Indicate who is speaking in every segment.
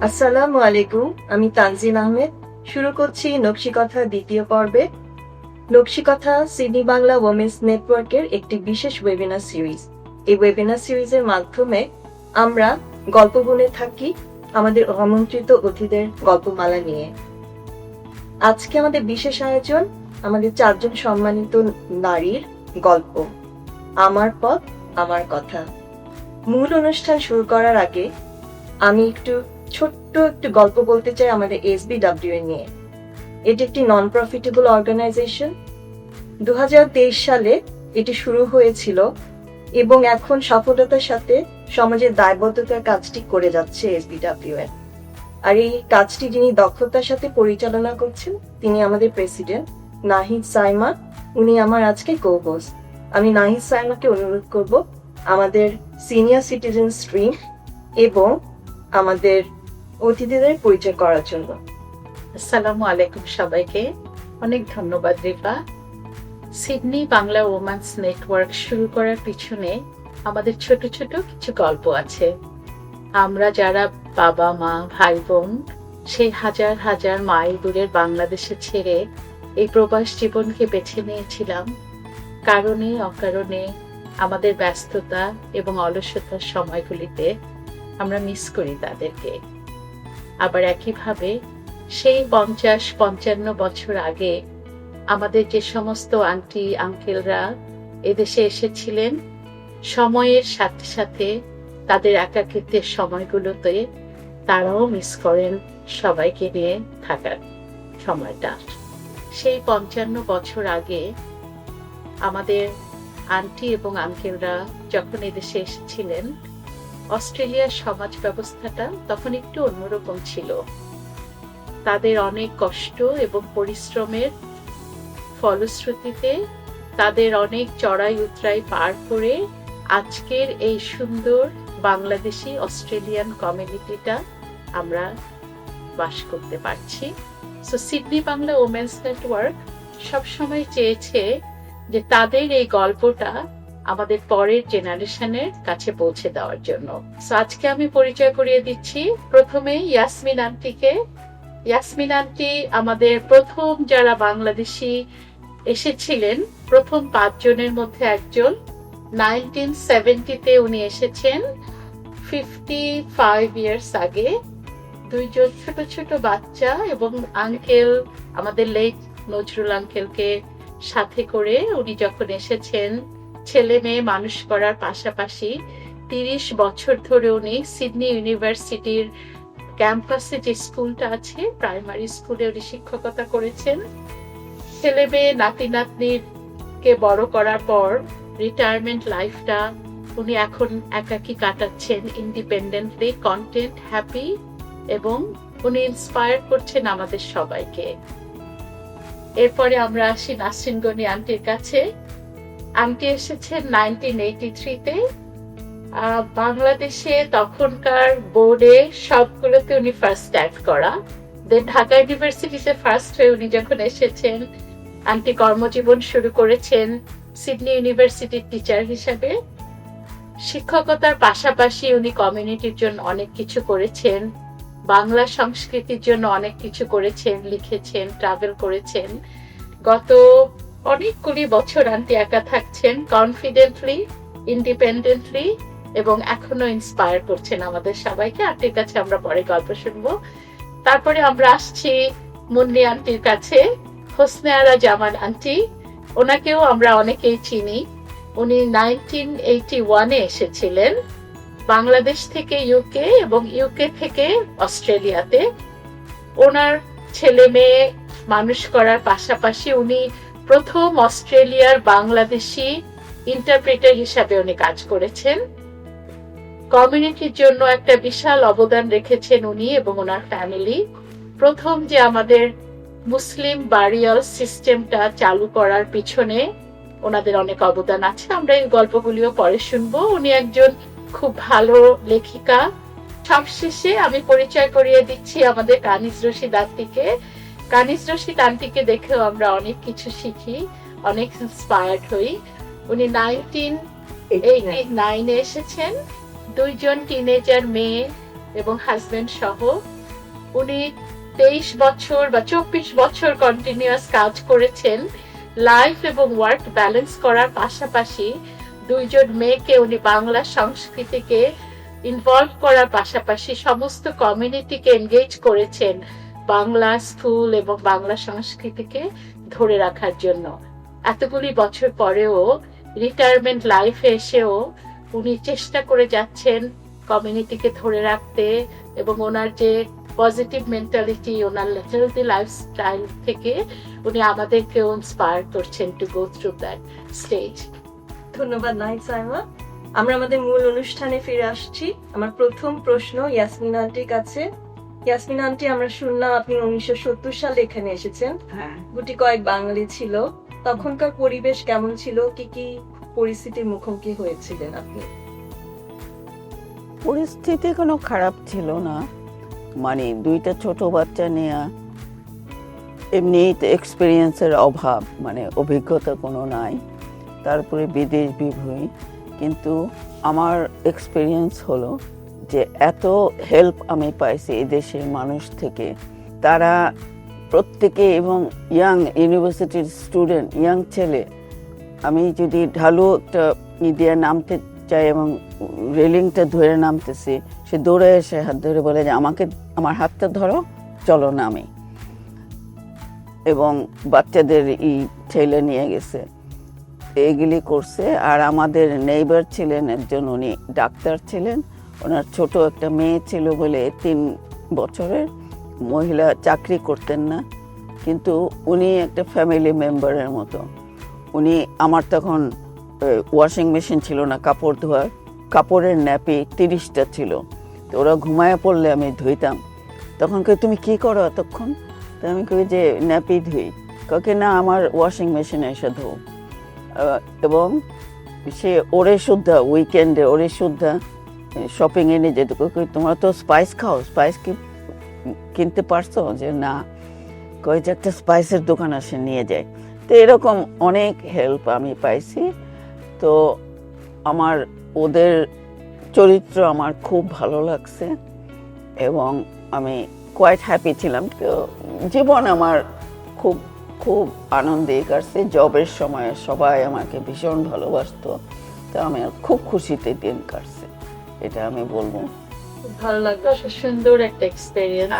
Speaker 1: আসসালামু আলাইকুম, আমি তানজিল আহমেদ। শুরু করছি নকশিকথা দ্বিতীয় পর্বে। নকশিকথা সিডনি বাংলা ওমেন্স নেটওয়ার্কের একটি বিশেষ ওয়েবিনার সিরিজ। এই ওয়েবিনার সিরিজের মাধ্যমে আমরা গল্প বলে থাকি আমাদের আমন্ত্রিত অতিথিদের গল্পমালা নিয়ে। আজকে আমাদের বিশেষ আয়োজন আমাদের 4 জন সম্মানিত নারীর গল্প। আমার পথ আমার কথা। মূল অনুষ্ঠান শুরু করার আগে আমি ছোট্ট একটু গল্প বলতে চাই আমাদের SBW নিয়ে। এটি একটি নন প্রফিটেবল অর্গানাইজেশন। 2023 সালে এটি শুরু হয়েছিল এবং এখন সফলতার সাথে সমাজের দায়বদ্ধতার কাজটি করে যাচ্ছে SBW এর। আর এই কাজটি যিনি দক্ষতার সাথে পরিচালনা করছেন তিনি আমাদের প্রেসিডেন্ট নাহিদ সাইমা। উনি আমার আজকে কো-হোস্ট। আমি নাহিদ সাইমাকে অনুরোধ করব আমাদের সিনিয়র সিটিজেন স্ট্রিম এবং আমাদের অতিথিদের পরিচয় করার জন্য।
Speaker 2: আসসালামু আলাইকুম সবাইকে। অনেক ধন্যবাদ Rifa. Sydney Bangla women's network শুরু করার পিছনে আমাদের ছোট ছোট কিছু গল্প আছে। আমরা যারা বাবা মা ভাই বোন সেই হাজার হাজার মাইল দূরের বাংলাদেশে ছেড়ে এই প্রবাস জীবনকে বেছে নিয়েছিলাম, কারণে অকারণে আমাদের ব্যস্ততা এবং অলসতার সময়গুলিতে আমরা মিস করি তাদেরকে। আবার একইভাবে সেই 50-55 বছর আগে আমাদের যে সমস্ত আন্টি আঙ্কেলরা এদেশে এসেছিলেন, সময়ের সাথে সাথে তাদের একাকিত্বের সময়গুলোতে তারাও মিস করেন সবাইকে নিয়ে থাকার সময়টা। সেই 55 বছর আগে আমাদের আন্টি এবং আঙ্কেলরা যখন এদেশে এসেছিলেন, অস্ট্রেলিয়ার সমাজ ব্যবস্থাটা তখন একটু অন্যরকম ছিল। তাদের অনেক কষ্ট এবং পরিশ্রমের ফলশ্রুতিতে তাদের অনেক চড়াই উতরাই পার করে আজকের এই সুন্দর বাংলাদেশি অস্ট্রেলিয়ান কমিউনিটিটা আমরা বাস করতে পারছি। So Sydney Bangla women's network সবসময় চেয়েছে যে তাদের এই গল্পটা আমাদের পরের জেনারেশনের কাছে পৌঁছে দেওয়ার জন্য। সো আজকে আমি পরিচয় করিয়ে দিচ্ছি প্রথমে ইয়াসমিন আন্টিকে। ইয়াসমিন আন্টি আমাদের প্রথম যারা বাংলাদেশি এসেছিলেন, প্রথম 5 জনের মধ্যে একজন। 1970-তে উনি এসেছেন, 55 ইয়ার্স আগে। 2 জন ছোট ছোট বাচ্চা এবং আঙ্কেল, আমাদের লেট নজরুল আঙ্কেলকে সাথে করে উনি যখন এসেছেন, ছেলে মেয়ে মানুষ করার পাশাপাশি 30 বছর ধরে উনি সিডনি ইউনিভার্সিটির ক্যাম্পাসে যে স্কুলটা আছে, প্রাইমারি স্কুলে উনি শিক্ষকতা করেছেন। ছেলে মেয়ে নাতি নাতনিকে বড় করার পর রিটায়ারমেন্ট লাইফটা উনি এখন একাকী কাটাচ্ছেন, ইন্ডিপেন্ডেন্টলি, কন্টেন্ট, হ্যাপি, এবং উনি ইন্সপায়ার করছেন আমাদের সবাইকে। এরপরে আমরা আসি নাসরিন গনি আন্টির কাছে। আন্টি এসেছেন 1983-তে। বাংলাদেশে তখনকার বোর্ডে সবগুলোতে উনি ফার্স্ট অ্যাড করা। দেন ঢাকা ইউনিভার্সিটিতে ফার্স্ট হয়ে উনি যখন এসেছেন, আন্টি কর্মজীবন শুরু করেছেন সিডনি ইউনিভার্সিটির টিচার হিসেবে। শিক্ষকতার পাশাপাশি উনি কমিউনিটির জন্য অনেক কিছু করেছেন, বাংলা সংস্কৃতির জন্য অনেক কিছু করেছেন, লিখেছেন, ট্রাভেল করেছেন। গত অনেকগুলি বছর আন্টি একা থাকছেন, কনফিডেন্টলি, ইন্ডিপেন্ডেন্টলি, এবং এখনো ইন্সপায়ার করছেন আমাদের সবাইকে। আন্টির কাছে আমরা পরে গল্প শুনবো। তারপরে আমরা আসছি মুন্নি আন্টির কাছে। হোসনে আরা জামান আন্টি, ওনাকেও আমরা অনেকেই চিনি। উনি 1981-এ এসেছিলেন বাংলাদেশ থেকে ইউকে এবং ইউকে থেকে অস্ট্রেলিয়াতে। ওনার ছেলে মেয়ে মানুষ করার পাশাপাশি উনি প্রথম অস্ট্রেলিয়ার বাংলাদেশি ইন্টারপ্রেটার হিসাবে উনি কাজ করেছেন। কমিউনিটির জন্য একটা বিশাল অবদান রেখেছেন উনি এবং ওনার ফ্যামিলি। প্রথম যে আমাদের মুসলিম বারিয়াল সিস্টেমটা চালু করার পিছনে ওনাদের অনেক অবদান আছে। আমরা এই গল্পগুলিও পরে শুনবো। উনি একজন খুব ভালো লেখিকা। সবশেষে আমি পরিচয় করিয়ে দিচ্ছি আমাদের কানিজ রশিদ আন্টিকে। কানিজ রশিদ আন্টিকে দেখেও আমরা অনেক কিছু শিখি, অনেক ইন্সপায়ার্ড হই। উনি 1989-এ এসেছেন। 2 জন টিনেজার মেয়ে এবং হাজবেন্ড সহ। উনি 23 বছর বা 24 বছর কন্টিনিউয়াস কাজ করেছেন, লাইফ এবং ওয়ার্ক ব্যালেন্স করার পাশাপাশি দুইজন মেয়েকে উনি বাংলা সংস্কৃতিকে ইনভলভ করার পাশাপাশি সমস্ত কমিউনিটিকে এনগেজ করেছেন বাংলা স্কুল এবং বাংলা সংস্কৃতিকে ধরে রাখার জন্য। এতগুলি বছর পরেও রিটায়ারমেন্ট লাইফে এসেও উনি চেষ্টা করে যাচ্ছেন কমিউনিটিকে ধরে রাখতে, এবং ওনার যে পজিটিভ মেন্টালিটি, ওনার হেলদি লাইফস্টাইল থেকে উনি আমাদেরকেও ইন্সপায়ার করছেন to go through that stage.
Speaker 1: ধন্যবাদ নাহিদ সাইমা। আমরা আমাদের মূল অনুষ্ঠানে ফিরে আসছি। আমার প্রথম প্রশ্ন ইয়াসমিন আন্টির কাছে। ইয়াসমিন আন্টি, আমরা শুনলাম আপনি 1970 সালে এখানে এসেছেন। গুটি কয়েক বাঙালি ছিল, তখনকার পরিবেশ কেমন ছিল? কি কি পরিস্থিতির মুখোমুখি হয়েছিলেন আপনি?
Speaker 3: পরিস্থিতি কোনো খারাপ ছিল না, মানে দুইটা ছোট বাচ্চা নিয়ে এমনি এক্সপিরিয়েন্সের অভাব, মানে অভিজ্ঞতা কোনো নাই, তারপরে বিদেশ বিভূমি। কিন্তু আমার এক্সপিরিয়েন্স হলো যে এত হেল্প আমি পাইছি এই দেশের মানুষ থেকে। তারা প্রত্যেকে, এবং ইয়াং ইউনিভার্সিটির স্টুডেন্ট, ইয়াং ছেলে, আমি যদি ঢালু একটা দিয়ে নামতে চাই এবং রেলিংটা ধরে নামতেছি, সে দৌড়ে এসে হাত ধরে বলে যে আমাকে, আমার হাতটা ধরো, চলো নামি। এবং বাচ্চাদের ঠেলে নিয়ে গেছে, এগুলি করছে। আর আমাদের নেইবার ছিলেন একজন, উনি ডাক্তার ছিলেন, ওনার ছোট একটা মেয়ে ছিল বলে 3 বছরের, মহিলা, চাকরি করতেন না, কিন্তু উনি একটা ফ্যামিলি মেম্বারের মতো। উনি, আমার তখন ওয়াশিং মেশিন ছিল না কাপড় ধোয়ার, কাপড়ের ন্যাপি 30টা ছিল, তো ওরা ঘুমায় পড়লে আমি ধুইতাম। তখন কই তুমি কি করো এতক্ষণ? তো আমি কই যে ন্যাপি ধুই। কাকে না, আমার ওয়াশিং মেশিনে এসে ধো। এবং সে ওরে শুদ্ধা, উইকেন্ডে ওরে শুদ্ধা শপিংয়ে নিয়ে যেত। তোমরা তো স্পাইস খাও, স্পাইস কি কিনতে পারছো? যে না। কই যে একটা স্পাইসের দোকান আসে, নিয়ে যায়। তো এরকম অনেক হেল্প আমি পাইছি। তো আমার ওদের চরিত্র আমার খুব ভালো লাগছে এবং আমি কোয়াইট হ্যাপি ছিলাম। তো জীবন আমার খুব খুব আনন্দে কাটছে। জবের সময় সবাই আমাকে ভীষণ ভালোবাসতো, তো আমি খুব খুশিতে দিন কাটছে, এটা আমি বলবো।
Speaker 1: ভালো লাগলো।
Speaker 2: সুন্দর একটা এক্সপেরিয়েন্স।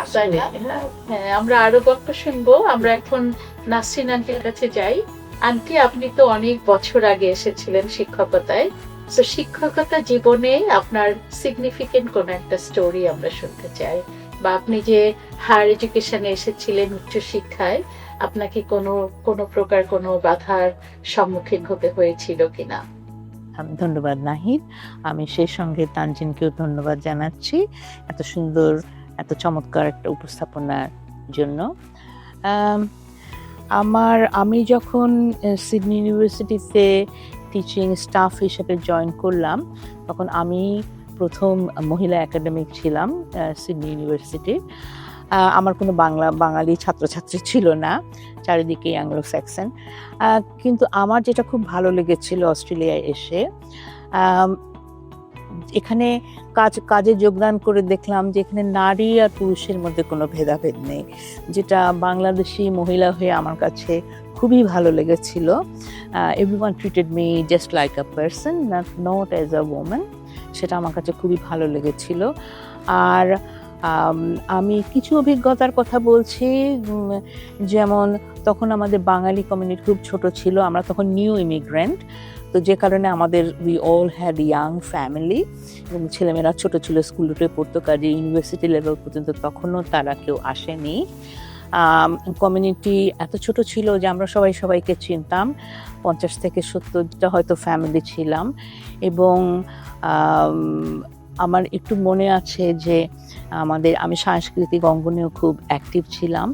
Speaker 2: হ্যাঁ, আমরা আরো গল্প শুনবো। আমরা এখন নাসরিন আন্টির কাছে যাই। আন্টি, আপনি তো অনেক বছর আগে এসেছিলেন শিক্ষকতায়, তো শিক্ষকতা জীবনে আপনার সিগনিফিকেন্ট কোন একটা স্টোরি আমরা শুনতে চাই। বা আপনি যে হায়ার এডুকেশনে এসেছিলেন, উচ্চ শিক্ষায়, আপনাকে কোনো প্রকার কোনো বাধার সম্মুখীন হতে হয়েছিল কিনা?
Speaker 4: ধন্যবাদ নাহিদ। আমি সেই সঙ্গে তানজিনকেও ধন্যবাদ জানাচ্ছি এত সুন্দর, এত চমৎকার একটা উপস্থাপনার জন্য। আমি যখন সিডনি ইউনিভার্সিটিতে টিচিং স্টাফ হিসেবে জয়েন করলাম, তখন আমি প্রথম মহিলা একাডেমিক ছিলাম সিডনি ইউনিভার্সিটির। আমার কোনো বাঙালি ছাত্রছাত্রী ছিল না, চারিদিকে অ্যাংলো স্যাক্সন। কিন্তু আমার যেটা খুব ভালো লেগেছিল অস্ট্রেলিয়ায় এসে, এখানে কাজে যোগদান করে দেখলাম যে এখানে নারী আর পুরুষের মধ্যে কোনো ভেদাভেদ নেই, যেটা বাংলাদেশি মহিলা হয়ে আমার কাছে খুবই ভালো লেগেছিল। Everyone treated me just like a person, not as a woman. সেটা আমার কাছে খুবই ভালো লেগেছিল। আর আমি কিছু অভিজ্ঞতার কথা বলছি, যেমন তখন আমাদের বাঙালি কমিউনিটি খুব ছোট ছিল, আমরা তখন নিউ ইমিগ্রেন্ট, তো যে কারণে আমাদের we all had young family, এবং ছেলেমেয়েরা ছোট ছিল, স্কুল উঠে পড়তো, কাজে ইউনিভার্সিটি লেভেল পর্যন্ত তখনও তারা কেউ আসেনি। কমিউনিটি এত ছোট ছিল যে আমরা সবাইকে চিনতাম, 50 থেকে 70টা হয়তো ফ্যামিলি ছিলাম। এবং আমার একটু মনে আছে যে আমি সাংস্কৃতিক অঙ্গনেও খুব অ্যাক্টিভ ছিলাম,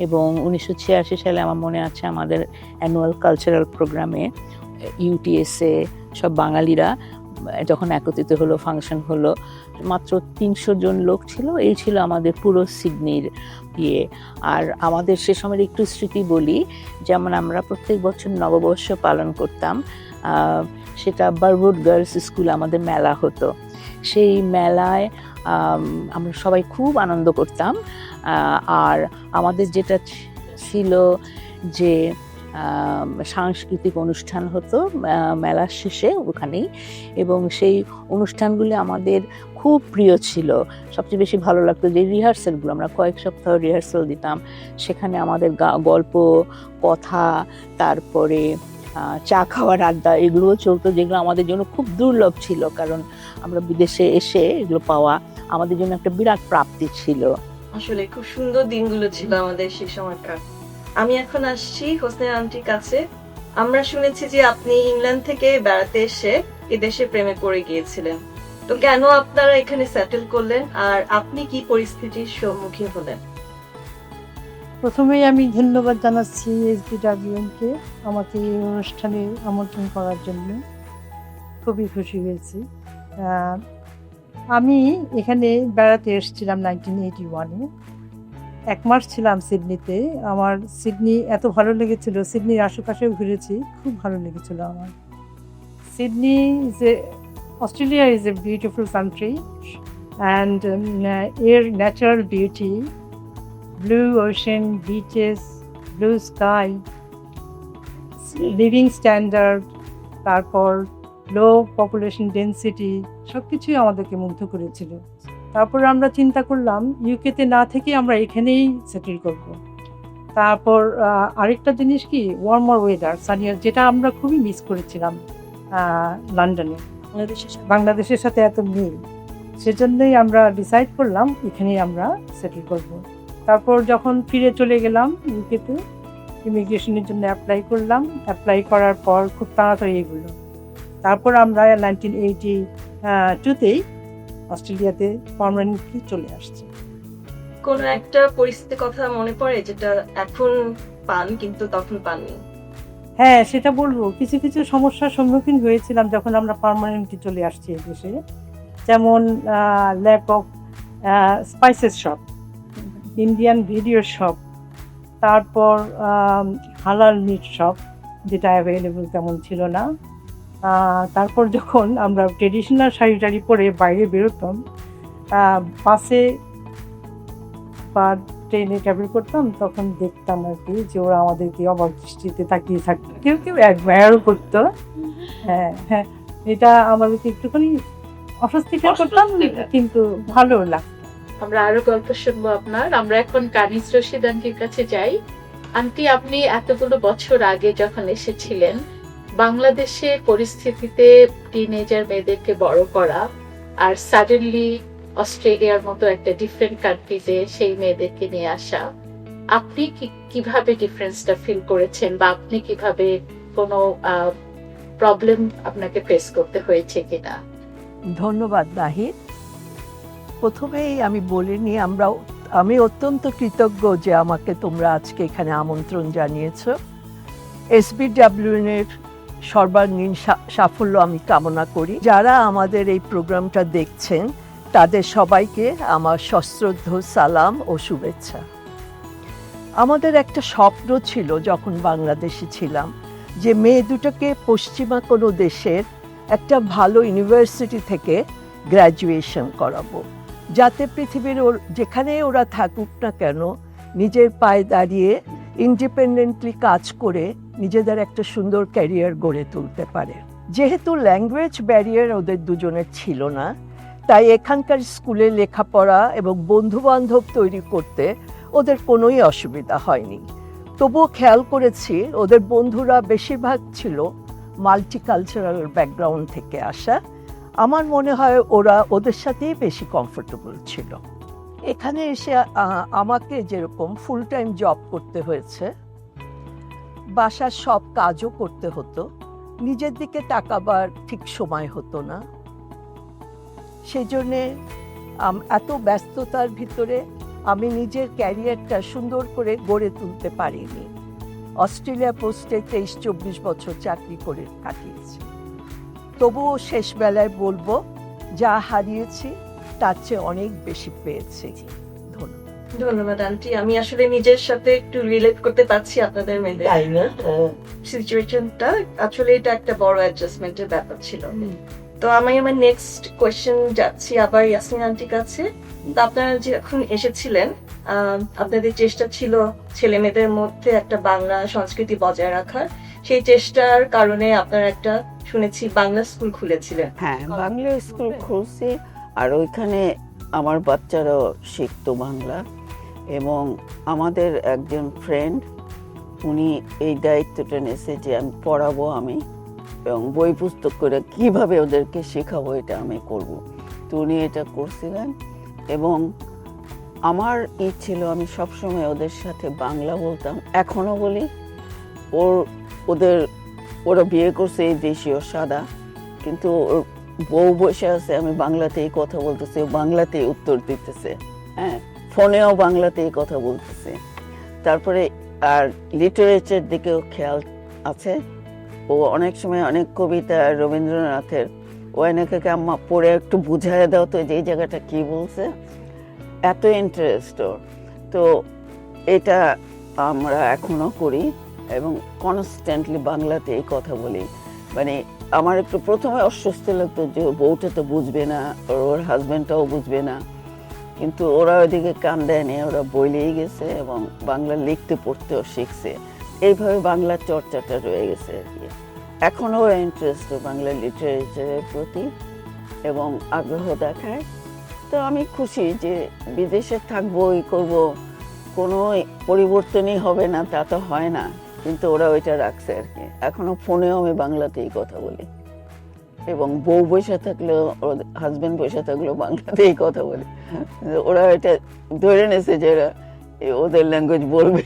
Speaker 4: এবং 1986 সালে আমার মনে আছে আমাদের অ্যানুয়াল কালচারাল প্রোগ্রামে ইউটিএসে সব বাঙালিরা যখন একত্রিত হলো, ফাংশন হলো, মাত্র 300 জন লোক ছিল। এই ছিল আমাদের পুরো সিডনির ইয়ে। আর আমাদের সে সময়ের একটু স্মৃতি বলি, যেমন আমরা প্রত্যেক বছর নববর্ষ পালন করতাম, সেটা বারউড গার্লস স্কুলে আমাদের মেলা হতো। সেই মেলায় আমরা সবাই খুব আনন্দ করতাম। আর আমাদের যেটা ছিল যে সাংস্কৃতিক অনুষ্ঠান হতো মেলার শেষে ওখানেই, এবং সেই অনুষ্ঠানগুলি আমাদের খুব প্রিয় ছিল। সবচেয়ে বেশি ভালো লাগতো যে রিহার্সালগুলো, আমরা কয়েক সপ্তাহ রিহার্সাল দিতাম, সেখানে আমাদের গল্প কথা, তারপরে চা খাওয়ার আড্ডা এগুলোও চলতো, যেগুলো আমাদের জন্য খুব দুর্লভ ছিল, কারণ আমরা বিদেশে এসে এগুলো পাওয়া আমাদের জন্য একটা বিরাট প্রাপ্তি ছিল।
Speaker 1: আসলে খুব সুন্দর দিনগুলো ছিল আমাদের সেই সময়কার। আমি এখন আসছি হোসনে আন্টির কাছে। আমরা শুনেছি যে আপনি ইংল্যান্ড থেকে বেড়াতে এসে এদেশে প্রেমে পড়ে গিয়েছিলেন, তো কেন আপনারা এখানে সেটেল করলেন আর আপনি কি পরিস্থিতির সম্মুখীন হলেন?
Speaker 5: প্রথমেই আমি ধন্যবাদ জানাচ্ছি SBWM-কে আমাকে এই অনুষ্ঠানে আমন্ত্রণ করার জন্য। খুবই খুশি হয়েছি। আমি এখানে বেড়াতে এসেছিলাম 1981-এ। 1 মাস ছিলাম সিডনিতে। আমার সিডনি এত ভালো লেগেছিল, সিডনির আশেপাশেও ঘুরেছি, খুব ভালো লেগেছিল আমার। Sydney Australia is a beautiful country and এর natural beauty, blue ocean, beaches, blue sky, living standard, তারপর low population density, সব কিছুই আমাদেরকে মুগ্ধ করেছিল। তারপর আমরা চিন্তা করলাম ইউকেতে না থেকে আমরা এখানেই সেটেল করব। তারপর আরেকটা জিনিস কি, ওয়ার্মার ওয়েদার, সানিয়ার, যেটা আমরা খুবই মিস করেছিলাম লন্ডনে, বাংলাদেশের সাথে এত মিল, সেজন্যই আমরা ডিসাইড করলাম এখানেই আমরা সেটেল করব। তারপর যখন ফিরে চলে গেলাম ইউকেতে, ইমিগ্রেশনের জন্য অ্যাপ্লাই করলাম। অ্যাপ্লাই করার পর খুব তাড়াতাড়ি এগুলো, তারপর আমরা 1982-তেই অস্ট্রেলিয়াতে পার্মানেন্টলি চলে আসছি।
Speaker 1: কোন একটা পরিস্থিতির কথা মনে পড়ে যেটা এখন পান কিন্তু তখন পাননি?
Speaker 5: হ্যাঁ, সেটা বলবো। কিছু কিছু সমস্যার সম্মুখীন হয়েছিলাম যখন আমরা পার্মানেন্টলি চলে আসছি এই দেশে, যেমন lack of spices shop, Indian video shop, তারপর হালাল মিট শপ যেটা অ্যাভেলেবল তেমন ছিল না। তারপর যখন আমরা ট্রেডিশনাল শাড়ি টাড়ি পরে বাইরে বেরোতাম, বাসে বা ট্রেনে ট্রাভেল করতাম, তখন দেখতাম আর কি যে ওরা আমাদেরকে অবাক দৃষ্টিতে তাকিয়ে থাকতো, কেউ কেউ অ্যাডমায়ারও করতো। হ্যাঁ হ্যাঁ, এটা আমাদেরকে একটুখানি অস্বস্তিকর করতাম, কিন্তু ভালো লাগতো।
Speaker 2: আমরা আরো গল্প শুনবো আপনার। আমরা এখন কানিজ রশিদ আন্টির কাছে যাই। আন্টি, আপনি এতগুলো বছর আগে যখন এসেছিলেন, বাংলাদেশের পরিস্থিতিতে টিনেজার মেয়েদেরকে বড় করা আর সাডেনলি অস্ট্রেলিয়ার মতো একটা ডিফারেন্ট কান্ট্রিতে সেই মেয়েদেরকে নিয়ে আসা, আপনি কিভাবে ডিফারেন্সটা ফিল করেছেন, বা আপনি কিভাবে কোনো প্রবলেম আপনাকে ফেস করতে হয়েছে কিনা?
Speaker 6: ধন্যবাদ নাহিদ। প্রথমেই আমি বলে নিই, আমি অত্যন্ত কৃতজ্ঞ যে আমাকে তোমরা আজকে এখানে আমন্ত্রণ জানিয়েছো। SBWM-এর সর্বাঙ্গীন সাফল্য আমি কামনা করি। যারা আমাদের এই প্রোগ্রামটা দেখছেন তাদের সবাইকে আমার সশ্রদ্ধ সালাম ও শুভেচ্ছা। আমাদের একটা স্বপ্ন ছিল যখন বাংলাদেশে ছিলাম, যে মেয়ে দুটোকে পশ্চিমা কোনো দেশের একটা ভালো ইউনিভার্সিটি থেকে গ্র্যাজুয়েশন করাবো, যাতে পৃথিবীর যেখানে ওরা থাকুক না কেন নিজের পায়ে দাঁড়িয়ে ইন্ডিপেন্ডেন্টলি কাজ করে নিজেদের একটা সুন্দর ক্যারিয়ার গড়ে তুলতে পারে। যেহেতু ল্যাঙ্গুয়েজ ব্যারিয়ার ওদের দুজনের ছিল না, তাই এখানকার স্কুলে লেখাপড়া এবং বন্ধুবান্ধব তৈরি করতে ওদের কোনোই অসুবিধা হয়নি। তবুও খেয়াল করেছি ওদের বন্ধুরা বেশিরভাগ ছিল মাল্টিকালচারাল ব্যাকগ্রাউন্ড থেকে আসা। আমার মনে হয় ওরা ওদের সাথেই বেশি কমফোর্টেবল ছিল। এখানে এসে আমাকে যেরকম ফুল টাইম জব করতে হয়েছে, বাসার সব কাজও করতে হতো, নিজের দিকে তাকাবার ঠিক সময় হতো না। সেই জন্যে এত ব্যস্ততার ভিতরে আমি নিজের ক্যারিয়ারটা সুন্দর করে গড়ে তুলতে পারিনি। অস্ট্রেলিয়া পোস্টে 23-24 বছর চাকরি করে কাটিয়েছি। তবুও শেষ বেলায় বলবো, যা হারিয়েছি তার চেয়ে অনেক বেশি পেয়েছি।
Speaker 1: ধন্যবাদ আন্টি। আমি আসলে নিজের সাথে একটু রিলেট করতে পারছি আপনাদের মেয়েদের সিচুয়েশনটা। আসলে এটা একটা বড় অ্যাডজাস্টমেন্টের ব্যাপার ছিল। তো আমি আমার নেক্সট কোয়েশ্চেন যাচ্ছি আবার ইয়াসমিন আন্টির কাছে। তো আপনারা যখন এসেছিলেন, আপনাদের চেষ্টা ছিল ছেলে মেয়েদের মধ্যে একটা বাংলা সংস্কৃতি বজায় রাখার। সেই চেষ্টার কারণে আপনারা একটা শুনেছি বাংলা স্কুল খুলেছিলেন।
Speaker 3: হ্যাঁ, বাংলা স্কুল খুলছি, আর ওইখানে আমার বাচ্চারাও শিখতো বাংলা। এবং আমাদের একজন ফ্রেন্ড, উনি এই দায়িত্বটা নিয়েছে যে আমি পড়াবো, আমি এবং বই পুস্তক করে কিভাবে ওদেরকে শেখাবো এটা আমি করব। তো উনি এটা করছিলেন এবং আমার ছিল আমি সবসময় ওদের সাথে বাংলা বলতাম, এখনো বলি। ওরা বিয়ে করছে এই দেশীয় সাদা, কিন্তু ওর বউ বসে আছে, আমি বাংলাতেই কথা বলতেছি, ও বাংলাতেই উত্তর দিতেছে, হ্যাঁ, ফোনেও বাংলাতেই কথা বলতেছে। তারপরে আর লিটারেচার দিকেও খেয়াল আছে, ও অনেক সময় অনেক কবিতা রবীন্দ্রনাথের ও এনেকে আম্মা পড়ে একটু বুঝাই দাও তো যে এই জায়গাটা কি বলছে, এত ইন্টারেস্ট ওর। তো এটা আমরা এখনো করি এবং কনস্ট্যান্টলি বাংলাতেই কথা বলি। মানে আমার একটু প্রথমে অস্বস্তি লাগতো যে বউটা তো বুঝবে না, ওর হাজব্যান্ডটাও বুঝবে না, কিন্তু ওরা ওইদিকে কান দেয়নি, ওরা বইলেই গেছে এবং বাংলা লিখতে পড়তেও শিখছে। এইভাবে বাংলার চর্চাটা রয়ে গেছে আর কি। এখনও ইন্টারেস্ট বাংলা লিটারেচারের প্রতি এবং আগ্রহ দেখায়। তো আমি খুশি যে বিদেশে থাকবো, ই করবো, কোনো পরিবর্তনই হবে না তা তো হয় না, কিন্তু ওরা ওইটা রাখছে আর কি। এখনো ফোনেও আমি বাংলাতেই কথা বলি এবং বউ বসে থাকলেও, হাজবেন্ড বসে থাকলেও বাংলাতেই কথা বলি। ওরা এটা ধরে নিয়েছে যে ওদের ল্যাঙ্গুয়েজ বলবে।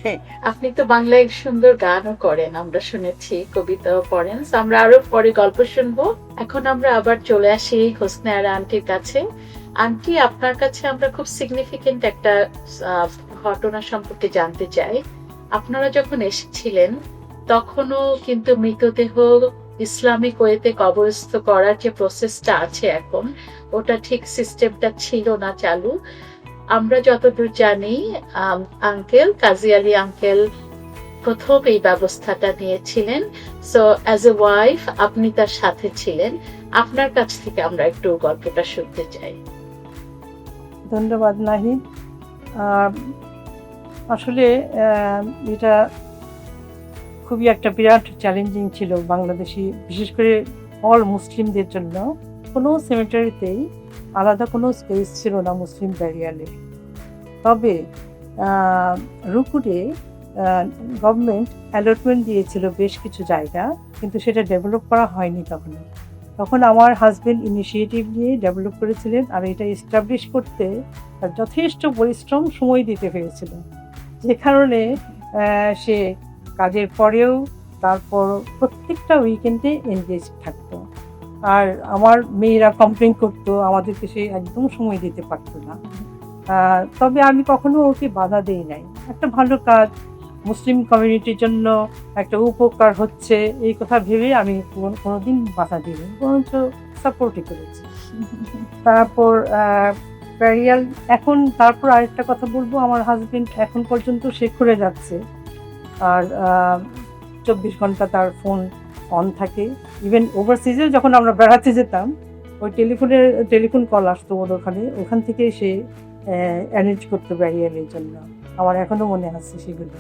Speaker 2: আপনি তো বাংলায় সুন্দর গানও করেন, আমরা শুনেছি, কবিতাও পড়েন। So, আমরা আরো পরে গল্প শুনবো। এখন আমরা আবার চলে আসি হোসনে আরা আন্টির কাছে। আন্টি, আপনার কাছে আমরা খুব সিগনিফিকেন্ট একটা ঘটনা সম্পর্কে জানতে চাই। আপনারা যখন এসেছিলেন তখনও কিন্তু মৃতদেহ ইসলামিক ওয়েতে কবরস্থ করার যে প্রসেসটা আছে এখন, ওটা ঠিক সিস্টেমটা ছিল না চালু। আমরা যতদূর জানি আঙ্কেল কাজী আলী আঙ্কেল প্রথম এই ব্যবস্থাটা নিয়েছিলেন। সো অ্যাজ এ ওয়াইফ আপনি তার সাথে ছিলেন, আপনার কাছ থেকে আমরা একটু গল্পটা শুনতে চাই।
Speaker 5: ধন্যবাদ নাহিদ। আসলে এটা খুবই একটা বিরাট চ্যালেঞ্জিং ছিল বাংলাদেশি, বিশেষ করে অল মুসলিমদের জন্য। কোনো সেমেটারিতেই আলাদা কোনো স্পেস ছিল না মুসলিম ব্যারিয়ালে। তবে রূপপুরে গভর্নমেন্ট অ্যালটমেন্ট দিয়েছিল বেশ কিছু জায়গা, কিন্তু সেটা ডেভেলপ করা হয়নি তখন আমার হাজবেন্ড ইনিশিয়েটিভ নিয়ে ডেভেলপ করেছিলেন, আর এটা এস্টাবলিশ করতে যথেষ্ট পরিশ্রম সময় দিতে হয়েছিল, যে কারণে সে কাজের পরেও তারপর প্রত্যেকটা উইকেন্ডে এনগেজ থাকতো। আর আমার মেয়েরা কমপ্লেন করতো আমাদেরকে সে একদম সময় দিতে পারতো না। তবে আমি কখনো ওকে বাধা দেই নাই। একটা ভালো কাজ, মুসলিম কমিউনিটির জন্য একটা উপকার হচ্ছে, এই কথা ভেবে আমি কোনোদিন বাধা দিইনি, বরঞ্চ সাপোর্টই করেছি। তারপর প্যারিয়াল এখন, তারপর আরেকটা কথা বলবো, আমার হাজবেন্ড এখন পর্যন্ত সে করে যাচ্ছে, আর 24 ঘন্টা তার ফোন অন থাকে। ইভেন ওভারসিজে যখন আমরা বেড়াতে যেতাম, ওই টেলিফোন কল আসতো ওর ওখান থেকে সে অ্যারেঞ্জ করতো ব্যারিয়ালের জন্য। আমার এখনো মনে আছে সেগুলো।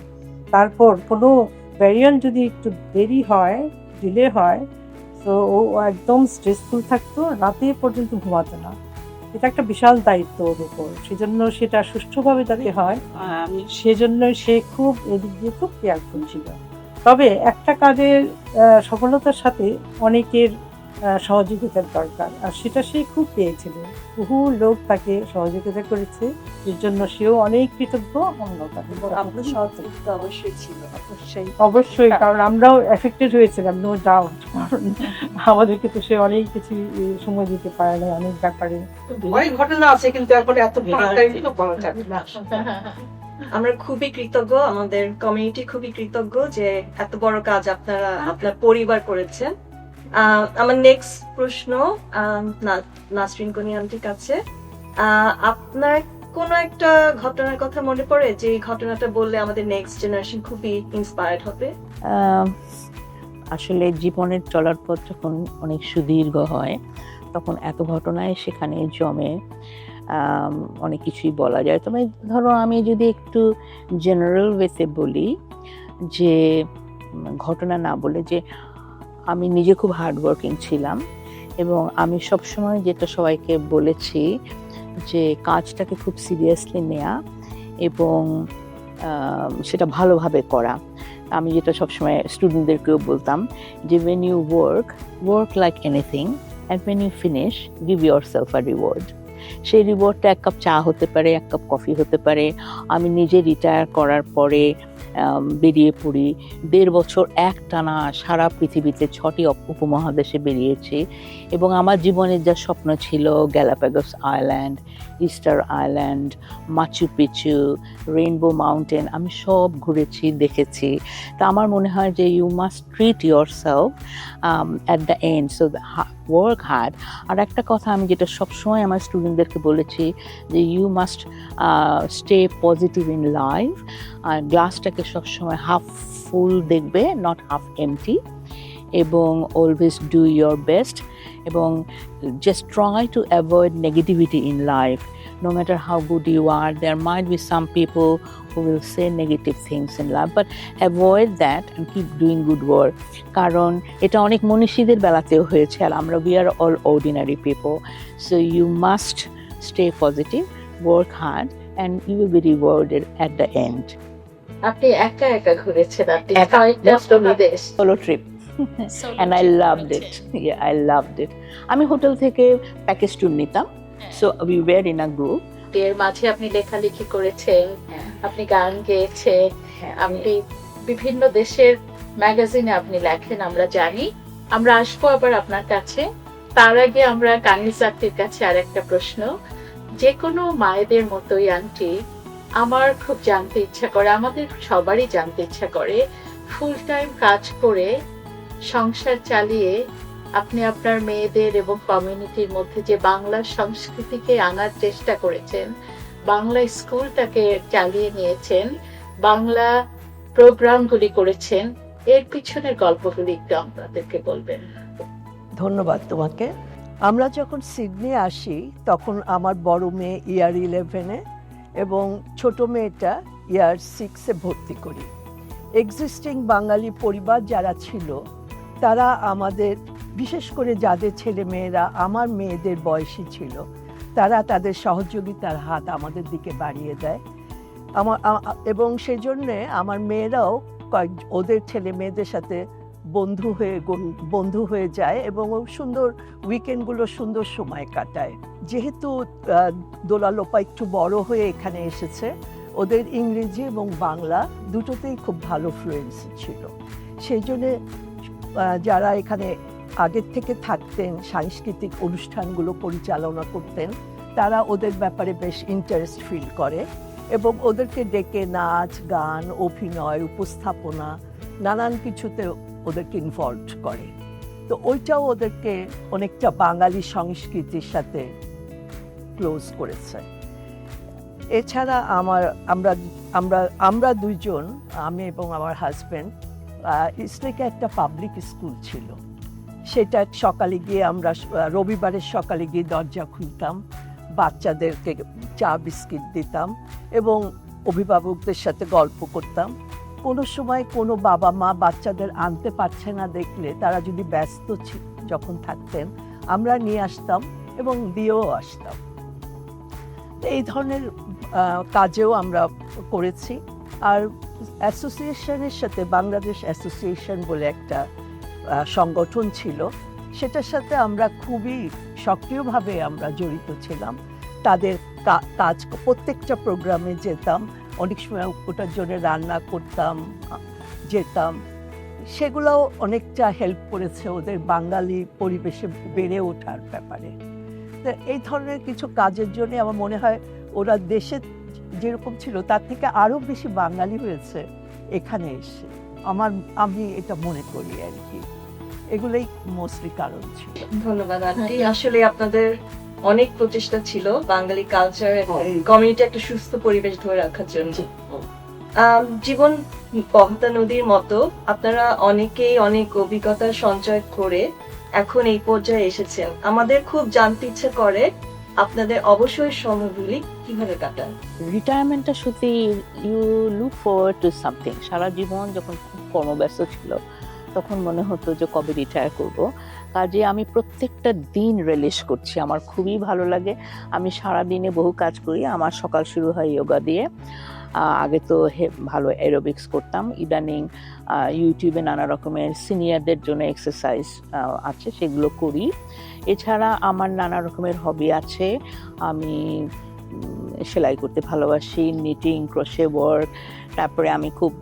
Speaker 5: তারপর কোনো ব্যারিয়াল যদি একটু দেরি হয়, ডিলে হয়, তো ও একদম স্ট্রেসফুল থাকতো, রাতে পর্যন্ত ঘুমাতো না। এটা একটা বিশাল দায়িত্ব ওর উপর, সেজন্য সেটা সুষ্ঠুভাবে যাতে হয় সেজন্য সে খুব এদিক দিয়ে খুব কেয়ারফুল ছিল। তবে একটা কাজের সফলতার সাথে অনেকের সহযোগিতার দরকার, আর সেটা সে খুব পেয়েছিল। বহু লোক তাকে সহযোগিতা করেছে, এর জন্য সেও অনেক কৃতজ্ঞ।
Speaker 1: আপনার সহযোগিতা অবশ্যই ছিল।
Speaker 5: অবশ্যই, কারণ আমরাও এফেক্টেড হয়েছিলাম, নো ডাউট। আমাদেরকে তো সে অনেক কিছু সময় দিতে পারে না, অনেক ব্যাপারে
Speaker 7: অনেক ঘটনা আছে, কিন্তু এখন এত বলা যাবে না।
Speaker 1: আমরা খুবই কৃতজ্ঞ, আমাদের কমিউনিটি খুবই কৃতজ্ঞ যে এত বড় কাজ আপনারা আপনার পরিবার করেছেন। আমার নেক্সট প্রশ্ন নাসরিন কোনি আন্টির কাছে। আপনার কোনো একটা ঘটনার কথা মনে পড়ে যে ঘটনাটা বললে আমাদের নেক্সট জেনারেশন খুবই ইন্সপায়ার্ড হবে?
Speaker 4: আসলে জীবনের চলার পথ যখন অনেক সুদীর্ঘ হয়, তখন এত ঘটনায় সেখানে জমে, অনেক কিছুই বলা যায়। তবে ধরো আমি যদি একটু জেনারেল ওয়েতে বলি, যে ঘটনা না বলে, যে আমি নিজে খুব হার্ডওয়ার্কিং ছিলাম এবং আমি সবসময় যেটা সবাইকে বলেছি যে কাজটাকে খুব সিরিয়াসলি নেওয়া এবং সেটা ভালোভাবে করা। আমি যেটা সবসময় স্টুডেন্টদেরকেও বলতাম যে when you work like anything and when you finish give yourself a reward. সেই রিওয়ার্ডটা এক কাপ চা হতে পারে, এক কাপ কফি হতে পারে। আমি নিজে রিটায়ার করার পরে বেরিয়ে পড়ি, 1.5 বছর একটানা সারা পৃথিবীতে 6টি উপমহাদেশে বেরিয়েছি এবং আমার জীবনের যা স্বপ্ন ছিল, Galapagos Island, Easter Island, Machu Picchu, Rainbow Mountain, আমি সব ঘুরেছি, দেখেছি। তা আমার মনে হয় যে you must treat yourself at the end, so work hard. আর একটা কথা আমি যেটা সবসময় আমার স্টুডেন্টদেরকে বলেছি যে you must stay positive in life, আর গ্লাসটাকে সবসময় হাফ ফুল দেখবে, নট হাফ এমটি, এবং অলওয়েজ ডু ইয়োর বেস্ট এবং just try to avoid negativity in life. No matter how good you are, there might be some people who will say negative things in life, but avoid that and keep doing good work. কারণ এটা অনেক মনীষীদের বেলাতেও হয়েছে, আর আমরা we are all ordinary people, so you must stay positive, work hard, and you will be rewarded at the end.
Speaker 2: আপনি একা একা ঘুরেছেন, আপনি
Speaker 4: একা,
Speaker 2: 6টা প্রদেশ
Speaker 4: Solo trip.
Speaker 2: solo
Speaker 4: And I
Speaker 2: trip
Speaker 4: loved it.
Speaker 2: করেছেন।
Speaker 4: Yeah, I loved it. আমি hotel থেকে package tour নিতাম, so we were in a group.
Speaker 2: এর মাঝে আপনি লেখালেখি করেছেন, আপনি গান গেয়েছেন, আপনি বিভিন্ন দেশের ম্যাগাজিনে আপনি লেখেন, আমরা জানি। আমরা আসবো আবার আপনার কাছে। তার আগে আমরা কানিজ আন্টির কাছে আরেকটা প্রশ্ন। যে কোনো মায়েদের মতোই আন্টি, আমার খুব জানতে ইচ্ছা করে, আমাদের সবারই জানতে ইচ্ছা করে, ফুল টাইম কাজ করে সংসার চালিয়ে আপনি আপনার মেয়েদের এবং কমিউনিটির মধ্যে যে বাংলা সংস্কৃতিকে আনার চেষ্টা করেছেন, বাংলা স্কুলটাকে চালিয়ে নিয়েছেন, বাংলা প্রোগ্রামগুলি করেছেন, এর পিছনের গল্পগুলি একটু আমাদেরকে বলবেন।
Speaker 6: ধন্যবাদ তোমাকে। আমরা যখন সিডনি আসি তখন আমার বড় মেয়ে ইয়ার 11-এ এবং ছোট মেয়েটা ইয়ার 6-এ ভর্তি করি। এক্সিস্টিং বাঙালি পরিবার যারা ছিল তারা আমাদের, বিশেষ করে যাদের ছেলে মেয়েরা আমার মেয়েদের বয়সী ছিল, তারা তাদের সহযোগিতার হাত আমাদের দিকে বাড়িয়ে দেয়। এবং সেই জন্যে আমার মেয়েরাও ওদের ছেলে মেয়েদের সাথে বন্ধু হয়ে যায় এবং সুন্দর উইকেন্ডগুলো সুন্দর সময় কাটায়। যেহেতু দোলালোপা একটু বড় হয়ে এখানে এসেছে, ওদের ইংরেজি এবং বাংলা দুটোতেই খুব ভালো ফ্লুয়েন্সি ছিল। সেই জন্যে যারা এখানে আগের থেকে থাকতেন, সাংস্কৃতিক অনুষ্ঠানগুলো পরিচালনা করতেন, তারা ওদের ব্যাপারে বেশ ইন্টারেস্ট ফিল করে এবং ওদেরকে ডেকে নাচ, গান, অভিনয়, উপস্থাপনা নানান কিছুতে ওদেরকে ইনভলভ করে। তো ওইটাও ওদেরকে অনেকটা বাঙালি সংস্কৃতির সাথে ক্লোজ করেছে। এছাড়া আমরা দুইজন, আমি এবং আমার হাজব্যান্ড, ইস্টলেকে একটা পাবলিক স্কুল ছিল, সেটা সকালে গিয়ে আমরা রবিবারের সকালে গিয়ে দরজা খুলতাম, বাচ্চাদেরকে চা বিস্কিট দিতাম এবং অভিভাবকদের সাথে গল্প করতাম। কোনো সময় কোনো বাবা মা বাচ্চাদের আনতে পারছে না দেখলে, তারা যদি ব্যস্ত যখন থাকতেন, আমরা নিয়ে আসতাম এবং দিয়েও আসতাম। এই ধরনের কাজেও আমরা করেছি। আর অ্যাসোসিয়েশনের সাথে, বাংলাদেশ অ্যাসোসিয়েশন বলে একটা সংগঠন ছিল, সেটার সাথে আমরা খুবই সক্রিয়ভাবে আমরা জড়িত ছিলাম। তাদের কাজ, প্রত্যেকটা প্রোগ্রামে যেতাম, অনেক সময় ওটার জন্য রান্না করতাম, যেতাম। সেগুলোও অনেকটা হেল্প করেছে ওদের বাঙালি পরিবেশে বেড়ে ওঠার ব্যাপারে। এই ধরনের কিছু কাজের জন্য আমার মনে হয় ওরা দেশে যেরকম ছিল তার থেকে আরো বেশি বাঙালি হয়েছে এখানে এসে। আমি এটা মনে করি আর কি, এগুলোই মোস্টলি কারণ ছিল।
Speaker 1: ধন্যবাদ আন্টি। আসলে আপনাদের অনেক প্রচেষ্টা ছিল বাঙালি কালচার কমিউনিটি একটা সুস্থ পরিবেশ ধরে রাখার জন্য। জীবন বহতা নদীর মতো আপনারা অনেকেই অনেক অভিজ্ঞতা সঞ্চয় করে এখন এই পর্যায়ে এসেছেন, আমাদের খুব জানতে ইচ্ছে করে আপনাদের অবসর সময়গুলি কিভাবে কাটান।
Speaker 4: রিটায়ারমেন্টটা সত্যি you look forward to something. সারা জীবন যখন খুব কর্মব্যস্ত ছিল তখন মনে হতো যে কবে রিটায়ার করব। কাজে আমি প্রত্যেকটা দিন রিলিশ করছি, আমার খুবই ভালো লাগে। আমি সারা দিনে বহু কাজ করি, আমার সকাল শুরু হয় যোগা দিয়ে। আগে তো ভালো অ্যারোবিক্স করতাম, ইদানিং ইউটিউবে নানা রকমের সিনিয়রদের জন্য এক্সারসাইজ আছে, সেগুলো করি। এছাড়া আমার নানা রকমের হবি আছে। আমি সেলাই করতে ভালোবাসি, নিটিং, ক্রোশে ওয়ার্ক। তারপরে আমি খুব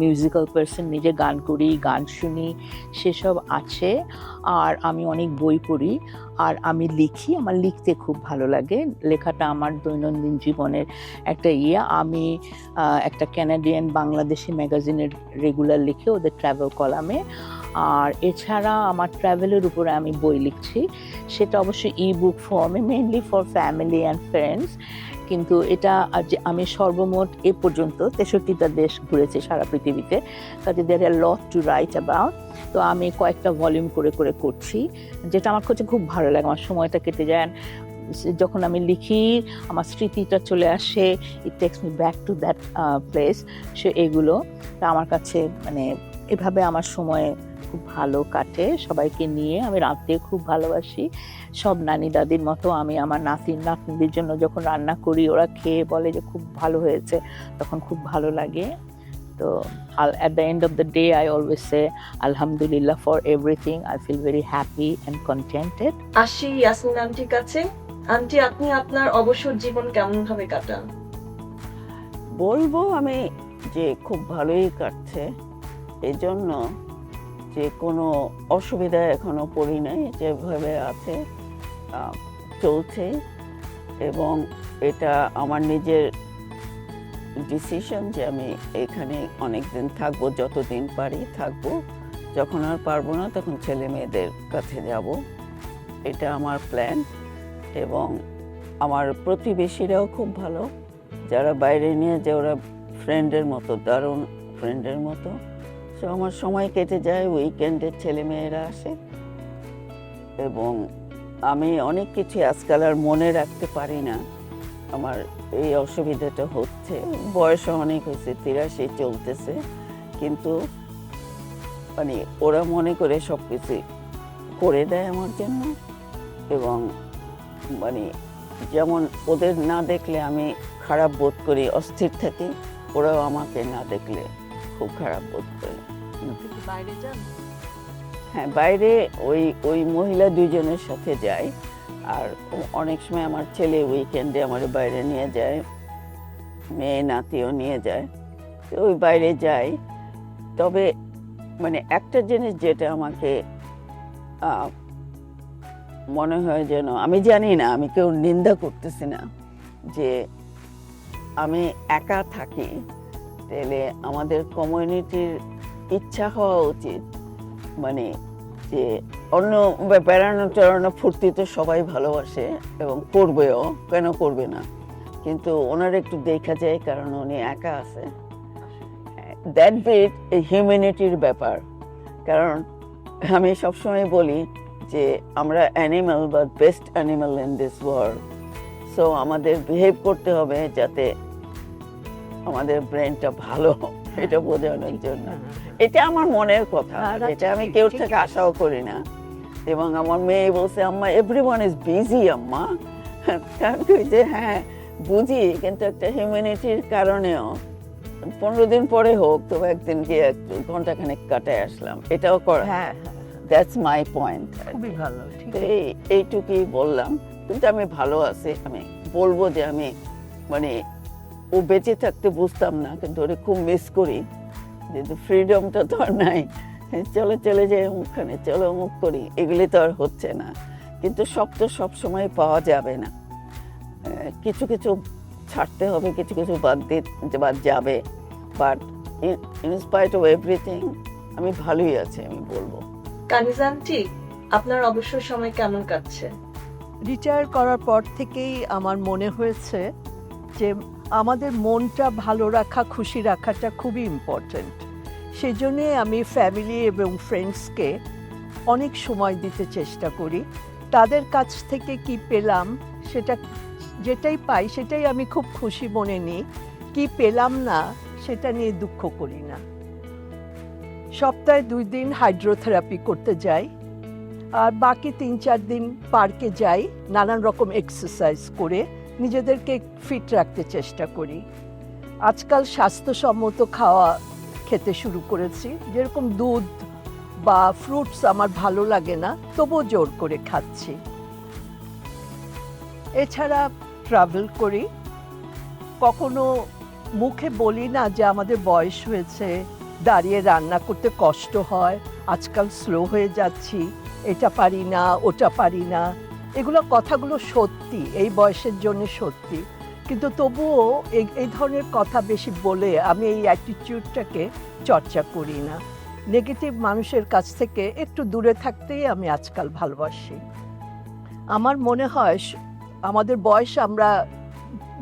Speaker 4: মিউজিক্যাল পার্সন, নিজে গান করি, গান শুনি, সেসব আছে। আর আমি অনেক বই পড়ি, আর আমি লিখি। আমার লিখতে খুব ভালো লাগে, লেখাটা আমার দৈনন্দিন জীবনের একটা আমি একটা ক্যানাডিয়ান বাংলাদেশি ম্যাগাজিনের রেগুলার লিখে, ওদের ট্রাভেল কলামে। আর এছাড়া আমার ট্রাভেলের উপরে আমি বই লিখছি, সেটা অবশ্যই ই বুক ফর্মে, mainly for family and friends. কিন্তু এটা আমি সর্বমোট এ পর্যন্ত 63টা দেশ ঘুরেছি সারা পৃথিবীতে, কাজে দেয়ার আর লট টু রাইট অ্যাবাউট। তো আমি কয়েকটা ভলিউম করে করে করছি, যেটা আমার কাছে খুব ভালো লাগে। আমার সময়টা কেটে যায়, যখন আমি লিখি আমার স্মৃতিটা চলে আসে, it takes me back to that place. সে এগুলো তা আমার কাছে মানে এভাবে আমার সময় খুব ভালো কাটে সবাইকে নিয়ে। আমি রাঁধতে খুব ভালোবাসি, সব নানি দাদির মতো আমি আমার নাতনিদের জন্য যখন রান্না করি, ওরা খেয়ে বলে যে খুব ভালো হয়েছে, তখন খুব ভালো লাগে। তো at the end of the day I always say alhamdulillah for everything. I feel very happy and contented.
Speaker 1: আসি ইয়াসমিন আন্টির কাছে। আন্টি, আপনি আপনার অবসর জীবন কেমন ভাবে কাটান?
Speaker 3: বলবো আমি যে খুব ভালোই কাটছে, এই জন্য যে কোনো অসুবিধা এখনো পড়ি নাই, যেভাবে আছে চলছে। এবং এটা আমার নিজের ডিসিশন যে আমি এখানে অনেক দিন থাকবো, যতদিন পারি থাকবো। যখন আর পারবো না তখন ছেলে মেয়েদের কাছে যাব, এটা আমার প্ল্যান। এবং আমার প্রতিবেশীরাও খুব ভালো, যারা বাইরে নিয়ে যে ওরা ফ্রেন্ডের মতো, দারুণ ফ্রেন্ডের মতো। সো আমার সময় কেটে যায়, উইকেন্ডে ছেলে মেয়েরা আসে। এবং আমি অনেক কিছু আজকাল আর মনে রাখতে পারি না, আমার এই অসুবিধাটা হচ্ছে। বয়স অনেক হয়েছে, 83 চলতেছে, কিন্তু মানে ওরা মনে করে সব কিছু করে দেয় আমার জন্য। এবং মানে যেমন ওদের না দেখলে আমি খারাপ বোধ করি, অস্থির থাকি, ওরাও আমাকে না দেখলে খুব খারাপ বোধ করে।
Speaker 1: বাইরে যান?
Speaker 3: হ্যাঁ, বাইরে ওই মহিলা দুইজনের সাথে যাই। আর অনেক সময় আমার ছেলে উইকেন্ডে আমার বাইরে নিয়ে যায়, মেয়ে নাতিও নিয়ে যায়, তো ওই বাইরে যাই। তবে মানে একটা জিনিস যেটা আমাকে মনে হয় যেন, আমি জানি না, আমি কেউ নিন্দা করতেছি না, যে আমি একা থাকি, তাহলে আমাদের কমিউনিটির ইচ্ছা হওয়া উচিত মানে যে অন্য বেড়ানো টেড়ানো ফুর্তি তো সবাই ভালোবাসে এবং করবেও, কেন করবে না, কিন্তু ওনার একটু দেখা যায় কারণ উনি একা আছে। দ্যাট বিট এই হিউম্যানিটির ব্যাপার। কারণ আমি সবসময় বলি যে আমরা animal, but best animal in this world. So আমাদের বিহেভ করতে হবে যাতে আমাদের ব্রেনটা ভালো, এটা বোঝানোর জন্য। এটা আমার মনের কথা, এটা আমি কেউ থেকে আশাও করি না। এবং আমার মেয়ে বলছে, আম্মা এভরিওয়ান ইজ বিজি আম্মা। যে হ্যাঁ বুঝি, কিন্তু একটা হিউম্যানিটির কারণেও 15 দিন পরে হোক, তবে একদিন গিয়ে একটু ঘন্টাখানেক কাটায় আসলাম, এটাও করা।
Speaker 6: হ্যাঁ,
Speaker 3: দ্যাটস মাই পয়েন্ট।
Speaker 6: খুবই ভালো।
Speaker 3: এইটুকুই বললাম, কিন্তু আমি ভালো আছি। আমি বলবো যে আমি মানে ও বেঁচে থাকতে বুঝতাম না, কিন্তু ওরে খুব মিস করি, যেহেতু ফ্রিডমটা তো আর নাই। চলো চলে যাই অমুকখানে, চলো অমুক করি, এগুলি তো আর হচ্ছে না। কিন্তু সব তো সব সময় পাওয়া যাবে না, কিছু কিছু ছাড়তে হবে, কিছু কিছু বাদ যাবে। But in spite of everything আমি ভালোই আছি, আমি বলবো।
Speaker 1: কানিজা আন্টি, আপনার অবসর সময় কেমন কাটছে?
Speaker 6: রিটায়ার করার পর থেকেই আমার মনে হয়েছে যে আমাদের মনটা ভালো রাখা, খুশি রাখাটা খুবই ইম্পর্ট্যান্ট। সেই জন্যে আমি ফ্যামিলি এবং ফ্রেন্ডসকে অনেক সময় দিতে চেষ্টা করি। তাদের কাছ থেকে কি পেলাম, সেটা যেটাই পাই সেটাই আমি খুব খুশি মনে নিই। কি পেলাম না সেটা নিয়ে দুঃখ করি না। সপ্তাহে 2 দিন হাইড্রোথেরাপি করতে যাই, আর বাকি 3-4 দিন পার্কে যাই, নানান রকম এক্সারসাইজ করে নিজেদেরকে ফিট রাখতে চেষ্টা করি। আজকাল স্বাস্থ্যসম্মত খাওয়া খেতে শুরু করেছি, যেরকম দুধ বা ফ্রুটস আমার ভালো লাগে না, তবুও জোর করে খাচ্ছি। এছাড়া ট্রাভেল করি। কখনো মুখে বলি না যে আমাদের বয়স হয়েছে, দাঁড়িয়ে রান্না করতে কষ্ট হয়, আজকাল স্লো হয়ে যাচ্ছি, এটা পারি না, ওটা পারি না। এগুলো কথাগুলো সত্যি, এই বয়সের জন্য সত্যি, কিন্তু তবুও এই ধরনের কথা বেশি বলে আমি এই অ্যাটিটিউডটাকে চর্চা করি না। নেগেটিভ মানুষের কাছ থেকে একটু দূরে থাকতেই আমি আজকাল ভালোবাসি। আমার মনে হয় আমাদের বয়স আমরা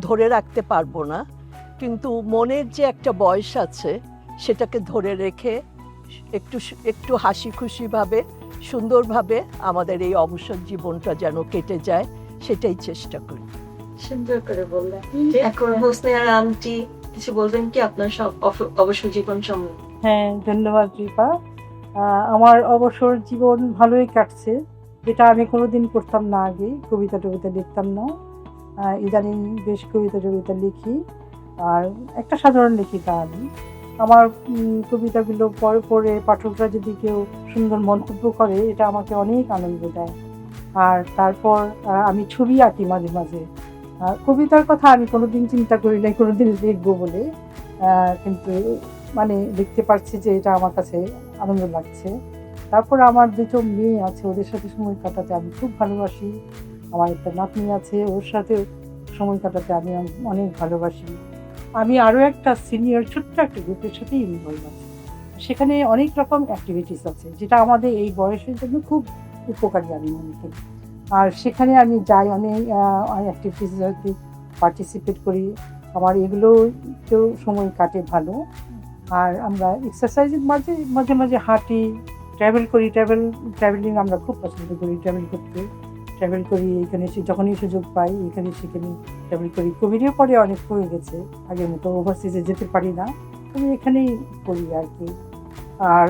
Speaker 6: ধরে রাখতে পারবো না, কিন্তু মনের যে একটা বয়স আছে সেটাকে ধরে রেখে একটু হাসি খুশিভাবে, সুন্দরভাবে আমাদের এই অবসর জীবনটা যেন কেটে যায়, সেটাই চেষ্টা করি।
Speaker 2: সুন্দর করে বললেন।
Speaker 1: এখন হোসনে আন্টি কিছু বলবেন কি আপনার সব অবসর জীবন সম্বন্ধে?
Speaker 5: হ্যাঁ, ধন্যবাদ রিপা। আমার অবসর জীবন ভালোই কাটছে, যেটা আমি কোনোদিন করতাম না আগে। কবিতা টবিতা লিখতাম না, ইদানিং বেশ কবিতা টবিতা লিখি, আর একটা সাধারণ লেখিকা আমি। আমার কবিতাগুলো পড়ে পাঠকরা যদি কেউ সুন্দর মন্তব্য করে, এটা আমাকে অনেক আনন্দ দেয়। আর তারপর আমি ছবি আঁকি মাঝে মাঝে। কবিতার কথা আমি কোনোদিন চিন্তা করি নাই কোনোদিন লিখবো বলে, কিন্তু মানে লিখতে পারছি যে এটা আমার কাছে আনন্দ লাগছে। তারপর আমার 2টো মেয়ে আছে, ওদের সাথে সময় কাটাতে আমি খুব ভালোবাসি। আমার একটা নাতনি আছে, ওর সাথে সময় কাটাতে আমি অনেক ভালোবাসি। আমি আরও একটা সিনিয়র ছোট্ট একটা গ্রুপের সাথে ইনভলভ আছি। সেখানে অনেক রকম অ্যাক্টিভিটিস আছে, যেটা আমাদের এই বয়সের জন্য খুব উপকারী আমি মনে করি। আর সেখানে আমি যাই, অনেক অ্যাক্টিভিটিসে পার্টিসিপেট করি। আমার এগুলোতেও সময় কাটে ভালো। আর আমরা এক্সারসাইজের মাঝে মাঝে মাঝে হাঁটি, ট্রাভেল করি। ট্রাভেলিং আমরা খুব পছন্দ করি, ট্রাভেল করি। এখানে যখনই সুযোগ পাই এখানে সেখানে ট্রাভেল করি। কোভিডের পরে অনেক হয়ে গেছে, আগের মতো ওভারসিজে যেতে পারি না, আমি এখানেই করি আর কি। আর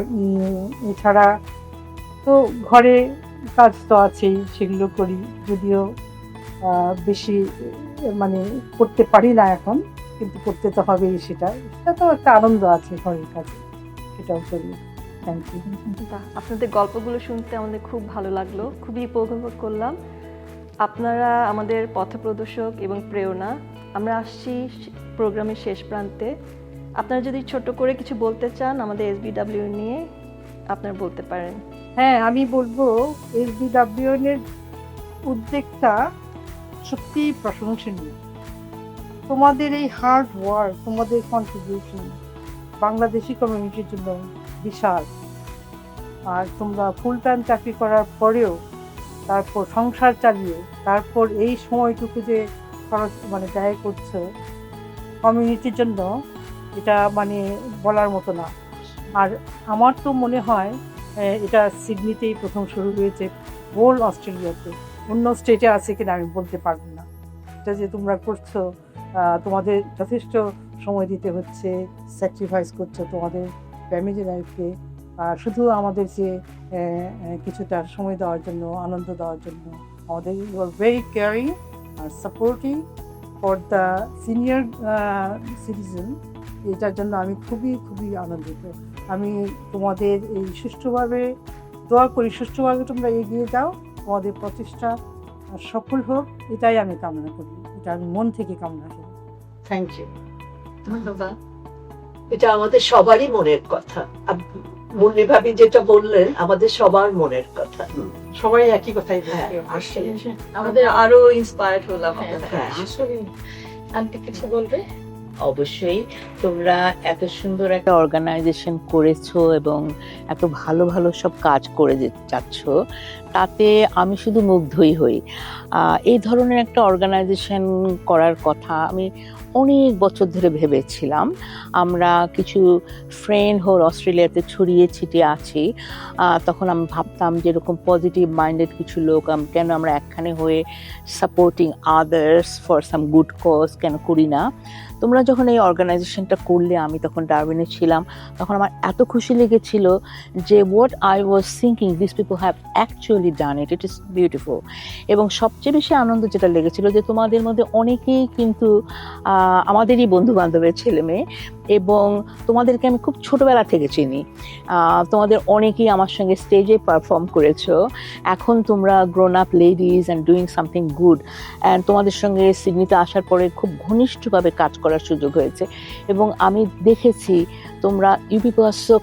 Speaker 5: এছাড়া তো ঘরে কাজ তো আছেই, সেগুলো করি, যদিও বেশি মানে করতে পারি না এখন, কিন্তু করতে তো হবেই। সেটা তো একটা আনন্দ আছে ঘরের কাছে, সেটাও করি। Thank you.
Speaker 8: আপনাদের গল্পগুলো শুনতে আমাদের খুব ভালো লাগলো, খুবই উপভোগ করলাম। আপনারা আমাদের পথপ্রদর্শক এবং প্রেরণা। আমরা আসছি প্রোগ্রামের শেষ প্রান্তে। আপনারা যদি ছোট করে কিছু বলতে চান আমাদের SBWN নিয়ে, আপনারা বলতে পারেন।
Speaker 5: হ্যাঁ, আমি বলবো SBWN এর উদ্যোগটা সত্যিই প্রশংসনীয়। তোমাদের এই হার্ড ওয়ার্ক, তোমাদের কন্ট্রিবিউশন বাংলাদেশি কমিউনিটির জন্য বিশাল। আর তোমরা ফুল টাইম চাকরি করার পরেও তারপর সংসার চালিয়ে তারপর এই সময়টুকু যে খরচ ব্যয় করছো কমিউনিটির জন্য, এটা বলার মতো না। আর আমার তো মনে হয় এটা সিডনিতেই প্রথম শুরু হয়েছে, হোল অস্ট্রেলিয়াতে। অন্য স্টেটে আছে কিনা আমি বলতে পারবো না। এটা যে তোমরা করছো, তোমাদের যথেষ্ট সময় দিতে হচ্ছে, স্যাক্রিফাইস করছো তোমাদের ফ্যামিলি লাইফকে, শুধু আমাদের যে কিছুটা সময় দেওয়ার জন্য, আনন্দ দেওয়ার জন্য। আমাদের ইউ আর ভেরি কেয়ারিং আর supporting for the senior citizen. এটার জন্য আমি খুবই খুবই আনন্দিত। আমি তোমাদের এই সুষ্ঠুভাবে দোয়া করি, সুষ্ঠুভাবে তোমরা এগিয়ে যাও, তোমাদের প্রচেষ্টা সফল হোক, এটাই আমি কামনা করি, এটা আমি মন থেকে কামনা করি।
Speaker 6: Thank you.
Speaker 2: ধন্যবাদ।
Speaker 6: এটা আমাদের সবারই মনের কথা। মুন্নি ভাবি যেটা বললেন আমাদের সবার মনের কথা।
Speaker 7: সবাই একই কথাই বলছে।
Speaker 6: হ্যাঁ,
Speaker 2: আমাদের
Speaker 1: আমাদের আরো ইন্সপায়ার্ড হলাম।
Speaker 2: আসলে আন্টি কিছু বলবে? অবশ্যই তোমরা এত সুন্দর একটা
Speaker 4: একটা অর্গানাইজেশন করেছো এবং এত ভালো ভালো সব কাজ করে যাচ্ছ, তাতে আমি শুধু মুগ্ধই হই। এই ধরনের একটা অর্গানাইজেশন করার কথা আমি অনেক বছর ধরে ভেবেছিলাম। আমরা কিছু ফ্রেন্ড হোল অস্ট্রেলিয়াতে ছড়িয়ে ছিটিয়ে আছি। তখন আমি ভাবতাম যে এরকম পজিটিভ মাইন্ডেড কিছু লোক কেন আমরা একখানে হয়ে supporting others for some good cause কেন করি না। তোমরা যখন এই অর্গানাইজেশনটা করলে, আমি তখন ডারউইনে ছিলাম, তখন আমার এত খুশি লেগেছিল যে what I was thinking this people have actually done it, it is beautiful. এবং সবচেয়ে বেশি আনন্দ যেটা লেগেছিল যে তোমাদের মধ্যে অনেকেই কিন্তু আমাদেরই বন্ধু বান্ধবের ছেলে মেয়ে, এবং তোমাদেরকে আমি খুব ছোটবেলা থেকে চিনি। তোমাদের অনেকেই আমার সঙ্গে স্টেজে পারফর্ম করেছো। এখন তোমরা grown up ladies and doing something good, and তোমাদের সঙ্গে সিডনিতে আসার পরে খুব ঘনিষ্ঠভাবে কাজ করার সুযোগ হয়েছে। এবং আমি দেখেছি তোমরা you people are so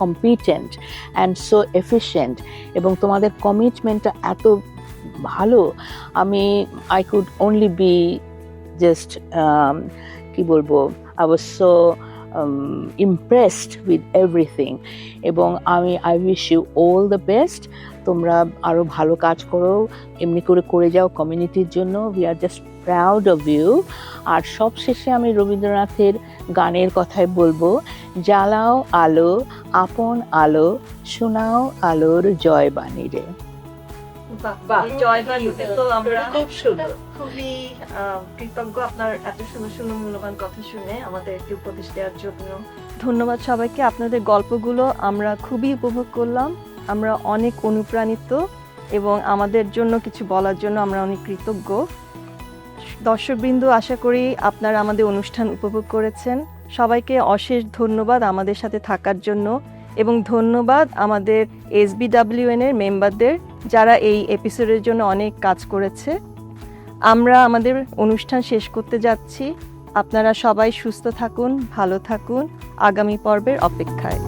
Speaker 4: competent and so efficient, এবং তোমাদের কমিটমেন্টটা এত ভালো। I could only be just কি বলবো, I was so impressed with everything, এবং I wish you all the best. তোমরা আরো ভালো কাজ করো, এমনি করে যাও কমিউনিটির জন্য। we are just proud of you. আর সবশেষে আমি রবীন্দ্রনাথের গানের কথাই বলবো, জ্বালাও আলো আপন আলো, শোনাও আলোর জয় বাণী রে।
Speaker 2: বাহ,
Speaker 1: এই জয়বাণীতে তো আমরা
Speaker 2: খুব সুন্দর।
Speaker 1: খুবই কৃতজ্ঞ আপনার এত সুন্দর সুন্দর মূল্যবান কথা শুনে আমাদের একটি উপদেশ দেওয়ার জন্য।
Speaker 8: ধন্যবাদ সবাইকে। আপনাদের গল্পগুলো আমরা খুবই উপভোগ করলাম, আমরা অনেক অনুপ্রাণিত এবং আমাদের জন্য কিছু বলার জন্য আমরা অনেক কৃতজ্ঞ। দর্শকবৃন্দ, আশা করি আপনারা আমাদের অনুষ্ঠান উপভোগ করেছেন। সবাইকে অশেষ ধন্যবাদ আমাদের সাথে থাকার জন্য, এবং ধন্যবাদ আমাদের SBWN এর মেম্বারদের যারা এই এপিসোডের জন্য অনেক কাজ করেছে। আমরা আমাদের অনুষ্ঠান শেষ করতে যাচ্ছি। আপনারা সবাই সুস্থ থাকুন, ভালো থাকুন, আগামী পর্বের অপেক্ষায়।